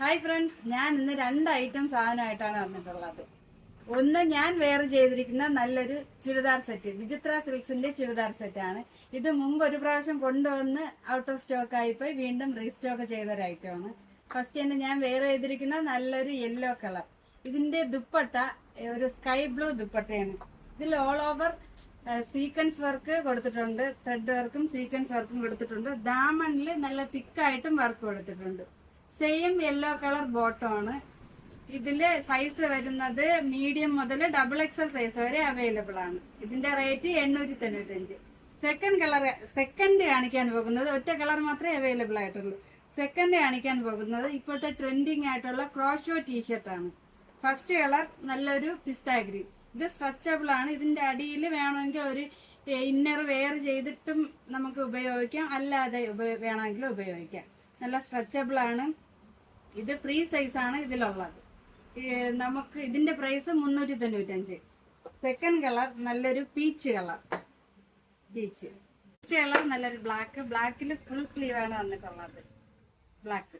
Hi friends, ഞാൻ ഇന്ന് രണ്ട് ഐറ്റം സാധനമായിട്ടാണ് വന്നിട്ടുള്ളത്. ഒന്ന്, ഞാൻ വെയർ ചെയ്തിരിക്കുന്ന നല്ലൊരു ചുരിദാർ സെറ്റ്, വിചിത്ര സിൽക്സിന്റെ ചുരിദാർ സെറ്റാണ്. ഇത് മുമ്പ് ഒരു പ്രാവശ്യം കൊണ്ടുവന്ന് ഔട്ട് ഓഫ് സ്റ്റോക്ക് ആയിപ്പോയി വീണ്ടും റീസ്റ്റോക്ക് ചെയ്തൊരു ഐറ്റമാണ്. ഫസ്റ്റ് തന്നെ ഞാൻ വെയർ ചെയ്തിരിക്കുന്ന നല്ലൊരു യെല്ലോ കളർ. ഇതിന്റെ ദുപ്പട്ട ഒരു സ്കൈ ബ്ലൂ ദുപ്പട്ടയാണ്. ഇതിൽ ഓൾ ഓവർ സീക്വൻസ് വർക്ക് കൊടുത്തിട്ടുണ്ട്, ത്രെഡ് വർക്കും സീക്വൻസ് വർക്കും കൊടുത്തിട്ടുണ്ട്. ഡാമണ്ടിൽ നല്ല തിക്കായിട്ടും വർക്ക് കൊടുത്തിട്ടുണ്ട്. സെയിം യെല്ലോ കളർ ബോട്ടമാണ്. ഇതില് സൈസ് വരുന്നത് മീഡിയം മുതൽ XXL സൈസ് വരെ അവൈലബിൾ ആണ്. ഇതിന്റെ റേറ്റ് 895. സെക്കൻഡ് കാണിക്കാൻ പോകുന്നത്, ഒറ്റ കളർ മാത്രമേ അവൈലബിൾ ആയിട്ടുള്ളൂ. സെക്കൻഡ് കാണിക്കാൻ പോകുന്നത് ഇപ്പോഴത്തെ ട്രെൻഡിങ് ആയിട്ടുള്ള ക്രോഷോ ടീഷർട്ടാണ്. ഫസ്റ്റ് കളർ നല്ലൊരു പിസ്ത ഗ്രീൻ. ഇത് സ്ട്രെച്ചബിൾ ആണ്. ഇതിന്റെ അടിയിൽ വേണമെങ്കിൽ ഒരു ഇന്നർ വെയർ ചെയ്തിട്ടും നമുക്ക് ഉപയോഗിക്കാം, അല്ലാതെ വേണമെങ്കിലും ഉപയോഗിക്കാം. നല്ല സ്ട്രെച്ചബിൾ ആണ്. ഇത് ഫ്രീ സൈസ് ആണ് ഇതിലുള്ളത്. നമുക്ക് ഇതിന്റെ പ്രൈസ് 395. സെക്കൻഡ് കളർ നല്ലൊരു പീച്ച് കളർ. പീച്ച് കളർ നല്ലൊരു ബ്ലാക്കിൽ ഫുൾ സ്ലീവ് ആണ് വന്നിട്ടുള്ളത്. ബ്ലാക്ക്.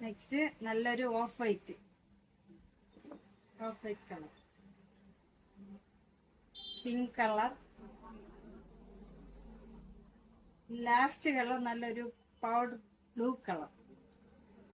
നെക്സ്റ്റ് നല്ലൊരു of white colour. Pink colour. Last colour നല്ലൊരു പൗഡർ ബ്ലൂ കളർ.